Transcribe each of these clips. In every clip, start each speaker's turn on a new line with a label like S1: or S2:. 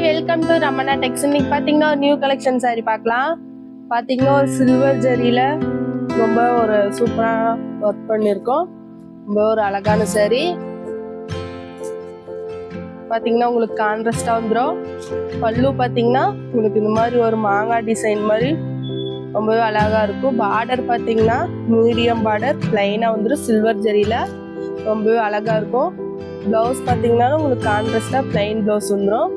S1: Welcome to Ramana டெக்ஸ். இன்னைக்கு பாத்தீங்கன்னா ஒரு நியூ கலெக்ஷன் சாரி பார்க்கலாம். பாத்தீங்கன்னா ஒரு சில்வர் ஜரியில ரொம்ப ஒரு சூப்பரா ஒர்க் பண்ணிருக்கோம். ரொம்ப ஒரு அழகான சாரி. பாத்தீங்கன்னா உங்களுக்கு கான்ட்ராஸ்டா வந்துடும். பல்லு பாத்தீங்கன்னா உங்களுக்கு இந்த மாதிரி ஒரு மாங்காய் டிசைன் மாதிரி ரொம்பவே அழகா இருக்கும். பார்டர் பாத்தீங்கன்னா மீடியம் பார்டர் பிளைனா வந்துடும். சில்வர் ஜரியில ரொம்பவே அழகா இருக்கும். பிளவுஸ் பாத்தீங்கன்னா உங்களுக்கு கான்ட்ராஸ்டா பிளைன் பிளவுஸ் வந்துடும்.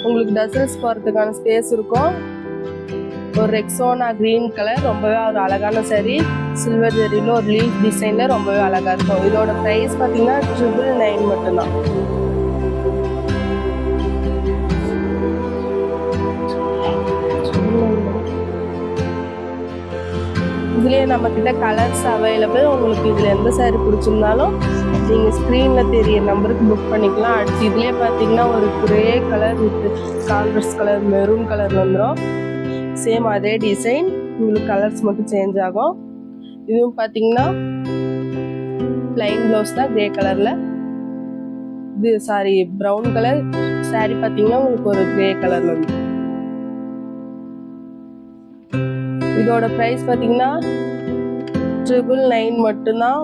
S1: உங்களுக்கு டசல்ஸ் போறதுக்கான ஸ்பேஸ் இருக்கும். ஒரு ரெக்ஸோனா கிரீன் கலர் ரொம்பவே ஒரு அழகான சாரி. சில்வர் ஜெரியில ஒரு லீஃப் டிசைன்ல ரொம்பவே அழகா இருக்கும். இதோட பிரைஸ் பாத்தீங்கன்னா 999 மட்டும்தான். இதுலயே நம்ம கிட்ட கலர்ஸ் அவைலபிள். உங்களுக்கு இதுல எந்த சாரி பிடிச்சிருந்தாலும் நீங்க ஸ்கிரீன்ல தெரிய நம்பருக்கு புக் பண்ணிக்கலாம். அடுத்து இதுலயே பாத்தீங்கன்னா ஒரு grey colour with contrast colour maroon colour வந்துடும். சேம் அதே டிசைன், உங்களுக்கு கலர்ஸ் மட்டும் சேஞ்ச் ஆகும். இதுவும் பாத்தீங்கன்னா பிளைன் பிளவுஸ் தான் கிரே கலர்ல. இது சாரி ப்ரௌன் கலர் சாரி பாத்தீங்கன்னா உங்களுக்கு ஒரு கிரே கலர்ல வந்து. இதோட பிரைஸ் பாத்தீங்கன்னா 999 மட்டும்தான்.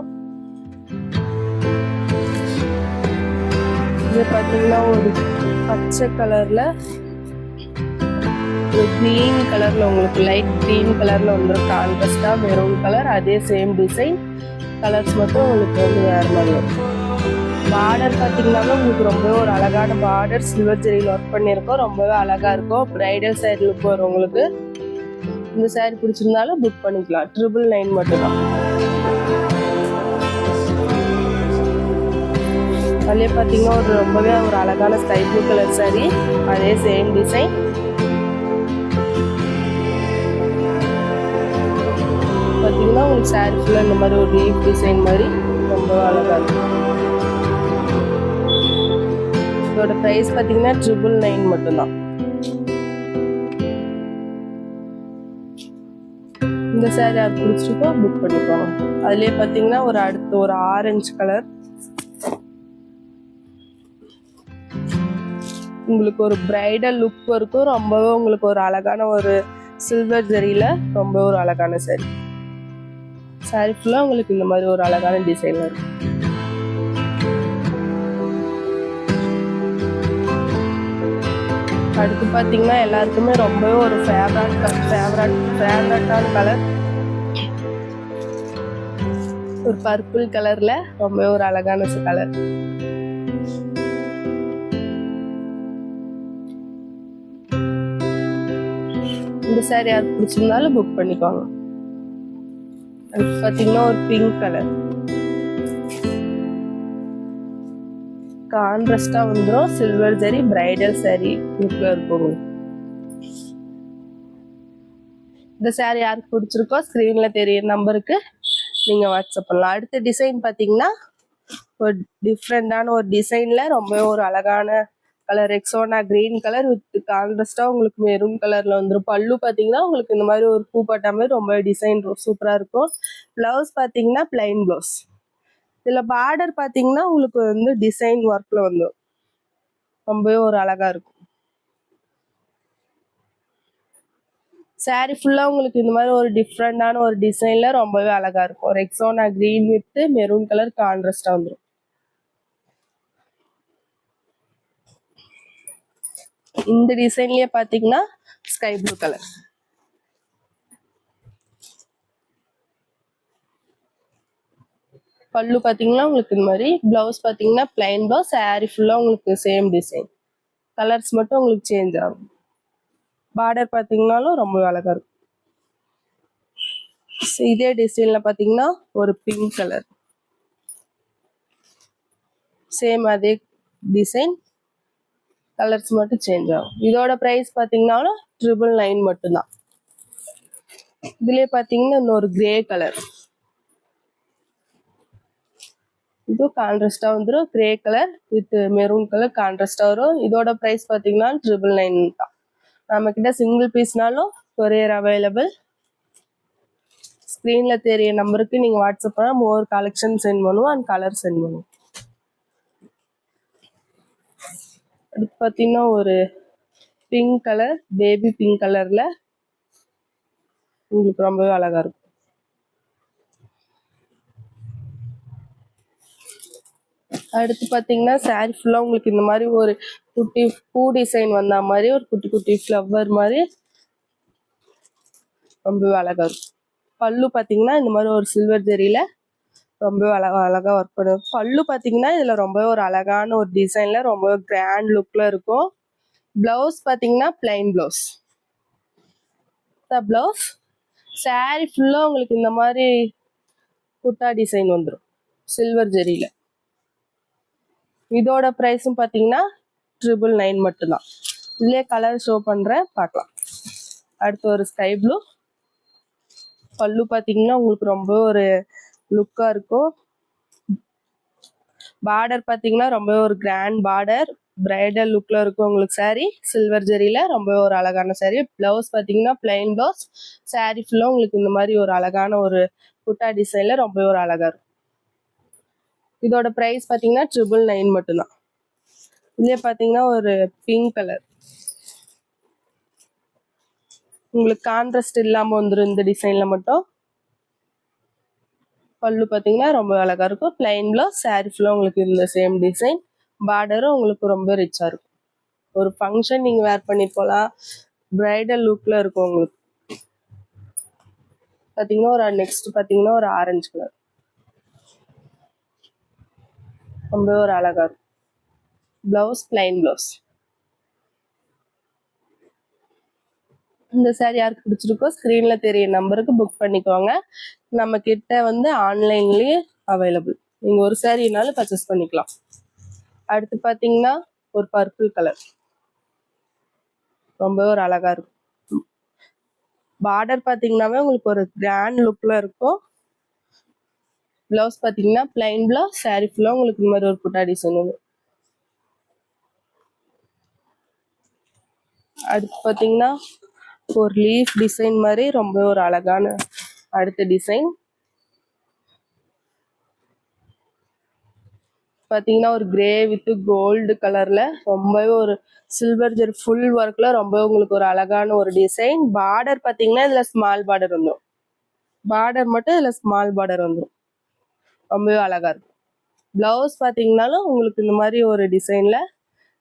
S1: இது பாத்தீங்கன்னா ஒரு பச்சை கலர்ல ஒரு கிரீன் கலர்ல உங்களுக்கு லைட் கிரீன் கலர்ல வந்துடும். கான்ட்ராஸ்டா மெரூன் கலர் அதே சேம் டிசைன். கலர்ஸ் மட்டும் உங்களுக்கு வந்து வேற மாதிரி இருக்கும். பார்டர் பாத்தீங்கன்னாலும் உங்களுக்கு ரொம்பவே ஒரு அழகான பார்டர் சில்வர் ஜெரியில் ஒர்க் பண்ணியிருக்கோம். ரொம்பவே அழகா இருக்கும். பிரைடல் சாரி லுக் வரும் உங்களுக்கு. இந்த சாரி பிடிச்சிருந்தாலும் புக் பண்ணிக்கலாம். 999 மட்டும்தான். அதுலேயே பார்த்தீங்கன்னா ஒரு ரொம்பவே ஒரு அழகான ஸ்கை ப்ளூ கலர் சாரி அதே சேம் டிசைன். பார்த்தீங்கன்னா உங்களுக்கு சாரி ஃபுல்லாக இந்த மாதிரி ஒரு லீஃப் டிசைன் மாதிரி ரொம்ப அழகா இருக்கும். இதோட ப்ரைஸ் பார்த்தீங்கன்னா 999 மட்டும்தான். இந்த சாரி யார் பிடிச்சிருக்கோ புக் பண்ணிக்கோங்க. அதுலேயே பார்த்தீங்கன்னா ஒரு அடுத்து ஒரு ஆரஞ்சு கலர் உங்களுக்கு ஒரு பிரைடல் லுக் இருக்கும். ரொம்பவே உங்களுக்கு ஒரு அழகான ஒரு சில்வர் ஜரியில ரொம்ப ஒரு அழகான சாரி. சாரி ஃபுல்லா உங்களுக்கு இந்த மாதிரி ஒரு அழகான டிசைன்ல இருக்கும். அடுத்து பாத்தீங்கன்னா எல்லாருக்குமே ரொம்பவே ஒரு ஃபேவரட்டான கலர் ஒரு பர்பிள் கலர்ல ரொம்பவே ஒரு அழகான கலர். இந்த சாரி யாருக்கு பிடிச்சிருந்தாலும் புக் பண்ணிக்கோங்க. அடுத்து பாத்தீங்கன்னா ஒரு பிங்க் கலர் கான்ட்ராஸ்டா வந்துடும். சில்வர் ஜரி பிரைடல் சாரி லுக்ல இருக்கும். இந்த சாரி யாருக்கு பிடிச்சிருக்கோ ஸ்கிரீன்ல தெரிய நம்பருக்கு நீங்க வாட்ஸ்அப் பண்ணலாம். அடுத்த டிசைன் பாத்தீங்கன்னா ஒரு டிஃப்ரெண்டான ஒரு டிசைன்ல ரொம்ப ஒரு அழகான colour Rexona green colour with கான்ட்ராஸ்டா உங்களுக்கு மெரூன் கலர்ல வந்துடும். பல்லு பாத்தீங்கன்னா உங்களுக்கு இந்த மாதிரி ஒரு பூ பட்டா மாதிரி ரொம்ப டிசைன் சூப்பரா இருக்கும். பிளவுஸ் பாத்தீங்கன்னா பிளைன் பிளவுஸ். இதுல பார்டர் பாத்தீங்கன்னா உங்களுக்கு வந்து டிசைன் ஒர்க்ல வந்துடும். ரொம்பவே ஒரு அழகா இருக்கும். சாரி ஃபுல்லா உங்களுக்கு இந்த மாதிரி ஒரு டிஃப்ரெண்டான ஒரு டிசைன்ல ரொம்பவே அழகா இருக்கும். Rexona green with maroon colour கான்ட்ராஸ்டா வந்துடும். இந்த டிசைன்லயே பாத்தீங்கன்னா ஸ்கை ப்ளூ கலர். பல்லு பாத்தீங்கன்னா உங்களுக்கு இந்த மாதிரி. பிளவுஸ் பாத்தீங்கன்னா பிளைன் பிளவுஸ். சாரி ஃபுல்லா உங்களுக்கு சேம் டிசைன். கலர்ஸ் மட்டும் உங்களுக்கு சேஞ்ச் ஆகும். பார்டர் பாத்தீங்கன்னாலும் ரொம்ப அழகா இருக்கும். இதே டிசைன்ல பாத்தீங்கன்னா ஒரு பிங்க் கலர் சேம் அதே டிசைன். கலர்ஸ் மட்டும் சேஞ்ச் ஆகும். இதோட பிரைஸ் பாத்தீங்கன்னாலும் 999 மட்டும்தான். இதுலயே பாத்தீங்கன்னா இன்னொரு கிரே கலர். இது கான்ட்ராஸ்டா வந்துடும். Grey colour with maroon colour கான்ட்ராஸ்டா வரும். இதோட பிரைஸ் பாத்தீங்கன்னா 999 தான். நம்ம கிட்ட சிங்கிள் பீஸ்னாலும் கொரியர் அவைலபிள். ஸ்கிரீன்ல தெரிய நம்பருக்கு நீங்க வாட்ஸ்அப் பண்ணா மோர் கலெக்ஷன் சென்ட் பண்ணுவோம் அண்ட் கலர் சென்ட் பண்ணுவோம். அடுத்து பார்த்தீங்கன்னா ஒரு பிங்க் கலர், பேபி பிங்க் கலர்ல உங்களுக்கு ரொம்பவே அழகா இருக்கும். அடுத்து பார்த்தீங்கன்னா சாரி ஃபுல்லாக உங்களுக்கு இந்த மாதிரி ஒரு குட்டி பூ டிசைன் வந்த மாதிரி ஒரு குட்டி குட்டி ஃப்ளவர் மாதிரி ரொம்பவே அழகா இருக்கும். பல்லு பார்த்தீங்கன்னா இந்த மாதிரி ஒரு சில்வர் ஜெரியில ரொம்பவே அழகா ஒர்க் பண்ணும். பல்லு பார்த்தீங்கன்னா இதுல ரொம்பவே ஒரு அழகான ஒரு டிசைன்ல ரொம்ப கிராண்ட் லுக்ல இருக்கும். பிளவுஸ் பார்த்தீங்கன்னா பிளைன் பிளவுஸ். பிளவுஸ் சாரி ஃபுல்லா உங்களுக்கு இந்த மாதிரி குட்டா டிசைன் வந்துடும் சில்வர் ஜெரியில. இதோட ப்ரைஸும் பார்த்தீங்கன்னா 999 மட்டும்தான். இதுலேயே கலர் ஷோ பண்ணுறேன், பார்க்கலாம். அடுத்து ஒரு ஸ்கை ப்ளூ. பல்லு பார்த்தீங்கன்னா உங்களுக்கு ரொம்ப ஒரு லுக்காக இருக்கும். பார்டர் பார்த்தீங்கன்னா ரொம்ப ஒரு கிராண்ட் பார்டர், பிரைடல் லுக்கில் இருக்கும் உங்களுக்கு சாரீ. சில்வர் ஜெரியில் ரொம்ப ஒரு அழகான சாரீ. ப்ளவுஸ் பார்த்தீங்கன்னா பிளைன் ப்ளவுஸ். சாரீ ஃபுல்லாக உங்களுக்கு இந்த மாதிரி ஒரு அழகான ஒரு குட்டா டிசைனில் ரொம்ப ஒரு அழகாக இருக்கும். இதோட ப்ரைஸ் பார்த்தீங்கன்னா 999 மட்டும்தான். இதுலேயே பார்த்தீங்கன்னா ஒரு பிங்க் கலர் உங்களுக்கு கான்ட்ராஸ்ட் இல்லாமல் வந்துடும் இந்த டிசைனில் மட்டும். பல்லு பார்த்தீங்கன்னா ரொம்ப அழகா இருக்கும். Plain blouse. சாரி ஃபுல்லாக உங்களுக்கு இந்த சேம் டிசைன். பார்டரும் உங்களுக்கு ரொம்ப ரிச்சாக இருக்கும். ஒரு ஃபங்க்ஷன் நீங்கள் வேர் பண்ணி போகலாம். பிரைடல் லுக்கில் இருக்கும் உங்களுக்கு. பார்த்தீங்கன்னா ஒரு நெக்ஸ்ட் பார்த்தீங்கன்னா ஒரு ஆரஞ்சு கலர் ரொம்ப ஒரு அழகா இருக்கும். Blouse plain blouse. இந்த சாரி யாருக்கு பிடிச்சிருக்கோ ஸ்க்ரீன்ல தெரிய நம்பருக்கு புக் பண்ணிக்கோங்க. நம்ம கிட்ட வந்து ஆன்லைன்லயே அவைலபிள். நீங்க ஒரு சாரினாலும் பர்ச்சேஸ் பண்ணிக்கலாம். அடுத்து பார்த்தீங்கன்னா ஒரு பர்பிள் கலர் ரொம்ப ஒரு அழகா இருக்கும். பார்டர் பார்த்தீங்கன்னாவே உங்களுக்கு ஒரு கிராண்ட் லுக்ல இருக்கும். பிளவுஸ் பார்த்தீங்கன்னா பிளைன் பிளவுஸ். சாரி ஃபுல்லாக உங்களுக்கு இந்த மாதிரி ஒரு புட்டா டிசைன் வரும். அடுத்து பார்த்தீங்கன்னா ஒரு லீஃப் டிசைன் மாதிரி ரொம்ப ஒரு அழகான அடுத்த டிசைன். பார்த்தீங்கன்னா ஒரு கிரே வித் கோல்டு கலர்ல ரொம்பவே ஒரு சில்வர் ஜெரி ஃபுல் ஒர்க்ல ரொம்ப உங்களுக்கு ஒரு அழகான ஒரு டிசைன். பார்டர் பார்த்தீங்கன்னா இதுல ஸ்மால் பார்டர் வந்துடும். பார்டர் மட்டும் இதுல ஸ்மால் பார்டர் வந்துடும். ரொம்பவே அழகா இருக்கும். பிளவுஸ் பார்த்தீங்கன்னாலும் உங்களுக்கு இந்த மாதிரி ஒரு டிசைன்ல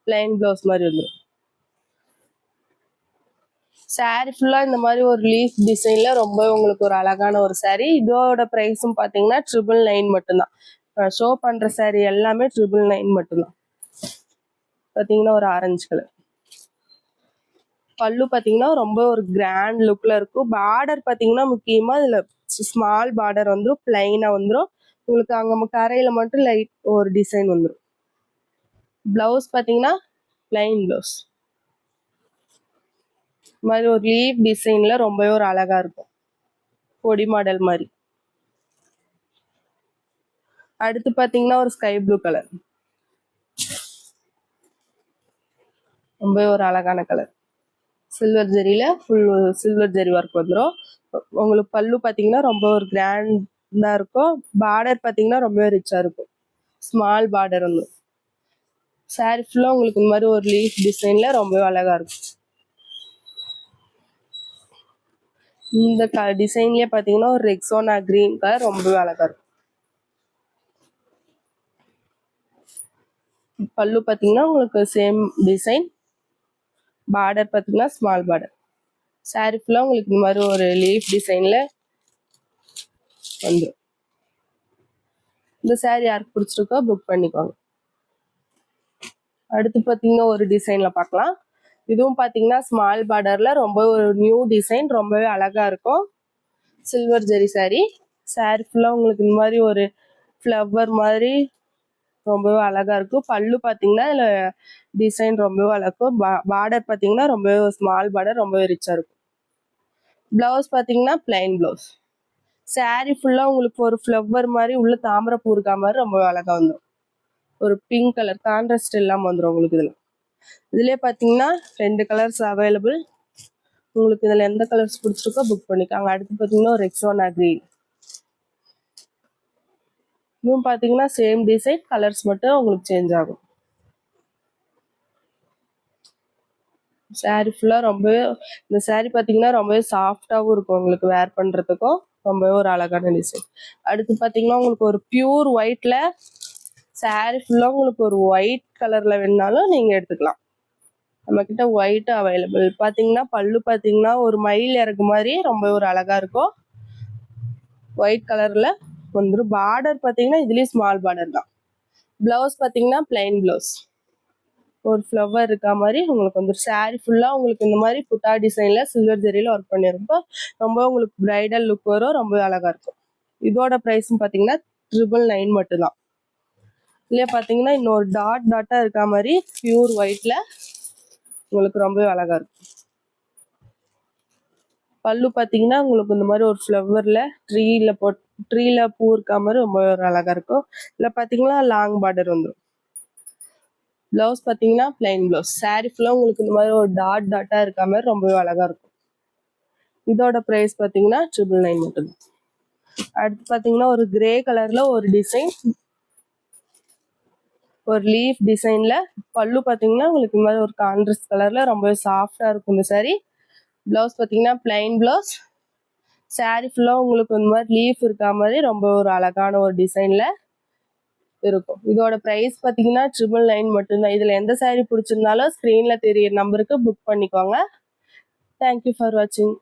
S1: பிளைன் பிளவுஸ் மாதிரி வந்துடும். சாரி ஃபுல்லா இந்த மாதிரி ஒரு லீஃப் டிசைன்ல ரொம்ப உங்களுக்கு ஒரு அழகான ஒரு சாரி. இதோட பிரைஸும் பார்த்தீங்கன்னா 999 மட்டும்தான். ஷோ பண்ற சாரி எல்லாமே 999 மட்டும்தான். பார்த்தீங்கன்னா ஒரு ஆரஞ்சு கலர். பல்லு பார்த்தீங்கன்னா ரொம்ப ஒரு கிராண்ட் லுக்ல இருக்கும். பார்டர் பார்த்தீங்கன்னா முக்கியமா இதுல ஸ்மால் பார்டர் வந்துடும். பிளைனா வந்துடும். உங்களுக்கு அங்க கரையில மட்டும் லைட் ஒரு டிசைன் வந்துடும். பிளவுஸ் பார்த்தீங்கன்னா பிளைன் பிளவுஸ். மாதிரி ஒரு லீவ் டிசைன்ல ரொம்பவே ஒரு அழகா இருக்கும். பொடி மாடல் மாதிரி. அடுத்து பாத்தீங்கன்னா ஒரு ஸ்கை ப்ளூ கலர் ரொம்ப ஒரு அழகான கலர். சில்வர் ஜெரியில ஃபுல் சில்வர் ஜெரி ஒர்க் வந்துடும். உங்களுக்கு பல்லு பாத்தீங்கன்னா ரொம்ப ஒரு கிராண்டா இருக்கும். பார்டர் பாத்தீங்கன்னா ரொம்ப ரிச்சா இருக்கும். ஸ்மால் பார்டர் வந்து சாரி ஃபுல்லா உங்களுக்கு இந்த மாதிரி ஒரு லீஃப் டிசைன்ல ரொம்ப அழகா இருக்கும். இந்த டிசைன்லயே பாத்தீங்கன்னா ஒரு ரெக்ஸோனா கிரீன் கலர் ரொம்பவே அழகா இருக்கும். பல்லு பாத்தீங்கன்னா உங்களுக்கு சேம் டிசைன். பார்டர் பாத்தீங்கன்னா ஸ்மால் பார்டர். சாரி ஃபுல்லா உங்களுக்கு இந்த மாதிரி ஒரு லீஃப் டிசைன்ல வந்துடும். இந்த சாரி யாருக்கு பிடிச்சிருக்கோ புக் பண்ணிக்கோங்க. அடுத்து பாத்தீங்கன்னா ஒரு டிசைன்ல பார்க்கலாம். இதுவும் பாத்தீங்கன்னா ஸ்மால் பார்டர்ல ரொம்ப ஒரு நியூ டிசைன் ரொம்பவே அழகா இருக்கும். சில்வர் ஜெரி சாரி. சாரி ஃபுல்லா உங்களுக்கு இந்த மாதிரி ஒரு ஃப்ளவர் மாதிரி ரொம்பவே அழகா இருக்கும். பல்லு பாத்தீங்கன்னா இதுல டிசைன் ரொம்பவே அழகா இருக்கும். பார்டர் பாத்தீங்கன்னா ரொம்பவே ஸ்மால் பார்டர் ரொம்பவே ரிச்சா இருக்கும். பிளவுஸ் பாத்தீங்கன்னா பிளைன் பிளவுஸ். சாரி ஃபுல்லா உங்களுக்கு ஒரு ஃப்ளவர் மாதிரி உள்ள தாமரை பூ இருக்கா மாதிரி ரொம்பவே அழகா வந்துடும். ஒரு பிங்க் கலர் கான்ட்ராஸ்ட் இல்லாம வந்துடும் உங்களுக்கு. இதுலயே பாத்தீங்கன்னா 2 கலர்ஸ் அவைலபிள். உங்களுக்கு இதுல எந்த கலர்ஸ் பிடிச்சிருக்கோ புக் பண்ணிக்காங்க. அடுத்து பாத்தீங்கன்னா ஒரு ரெக்ஸோனா கிரீன். இதுவும் பாத்தீங்கன்னா சேம் டிசைன், கலர்ஸ் மட்டும் உங்களுக்கு சேஞ்ச் ஆகும். saree ஃபுல்லா ரொம்பவே இந்த saree பார்த்தீங்கன்னா ரொம்பவே சாஃப்டாகவும் இருக்கும், உங்களுக்கு வேர் பண்ணுறதுக்கும் ரொம்பவே ஒரு அழகான டிசைன். அடுத்து பார்த்தீங்கன்னா உங்களுக்கு ஒரு பியூர் ஒயிட்ல saree ஃபுல்லாக உங்களுக்கு ஒரு ஒயிட் கலரில் வேணுனாலும் நீங்கள் எடுத்துக்கலாம். நம்மக்கிட்ட ஒயிட் அவைலபிள். பார்த்தீங்கன்னா பல்லு பார்த்தீங்கன்னா ஒரு மயில் இறகு மாதிரி ரொம்ப ஒரு அழகாக இருக்கும், ஒயிட் கலரில் வந்துடும். பார்டர் பார்த்தீங்கன்னா இதுலேயும் ஸ்மால் பார்டர் தான். ப்ளவுஸ் பார்த்தீங்கன்னா பிளைன் ப்ளவுஸ், ஒரு ஃப்ளவர் இருக்கா மாதிரி உங்களுக்கு வந்து saree ஃபுல்லாக உங்களுக்கு இந்த மாதிரி புட்டா டிசைனில் சில்வர் ஜெரியில் ஒர்க் பண்ணியிருக்கோம். ரொம்ப உங்களுக்கு ப்ரைடல் லுக் வரும், ரொம்ப அழகாக இருக்கும். இதோட ப்ரைஸும் பார்த்தீங்கன்னா 999 மட்டும்தான். இல்லையா பார்த்தீங்கன்னா இன்னொரு டாட்டாக இருக்கா மாதிரி பியூர் ஒயிட்டில் உங்களுக்கு ரொம்பவே அழகாக இருக்கும். பல்லு பார்த்தீங்கன்னா உங்களுக்கு இந்த மாதிரி ஒரு ஃப்ளவரில் ட்ரீல பூ இருக்கா மாதிரி ரொம்ப ஒரு அழகாக இருக்கும். இல்லை பார்த்தீங்கன்னா லாங் பார்டர் வந்துடும். ப்ளவுஸ் பார்த்தீங்கன்னா பிளைன் ப்ளவுஸ். saree ஃபுல்லாக உங்களுக்கு இந்த மாதிரி ஒரு டாட்டாக இருக்கா மாதிரி ரொம்பவே அழகாக இருக்கும். இதோட ப்ரைஸ் பார்த்தீங்கன்னா 999 மட்டும்தான். அடுத்து பார்த்தீங்கன்னா ஒரு கிரே கலரில் ஒரு டிசைன், ஒரு லீஃப் டிசைனில். பல்லு பார்த்தீங்கன்னா உங்களுக்கு இந்த மாதிரி ஒரு கான்ட்ராஸ்ட் கலரில் ரொம்பவே சாஃப்டாக இருக்கும் இந்த saree. ப்ளவுஸ் பார்த்தீங்கன்னா பிளைன் ப்ளவுஸ். saree ஃபுல்லாக உங்களுக்கு இந்த மாதிரி லீஃப் இருக்கா மாதிரி ரொம்ப ஒரு அழகான ஒரு டிசைனில் இருக்கும். இதோட ப்ரைஸ் பார்த்தீங்கன்னா 999 மட்டும்தான். இதில் எந்த saree பிடிச்சிருந்தாலும் ஸ்க்ரீனில் தெரிய நம்பருக்கு புக் பண்ணிக்கோங்க. தேங்க்யூ ஃபார் வாட்சிங்.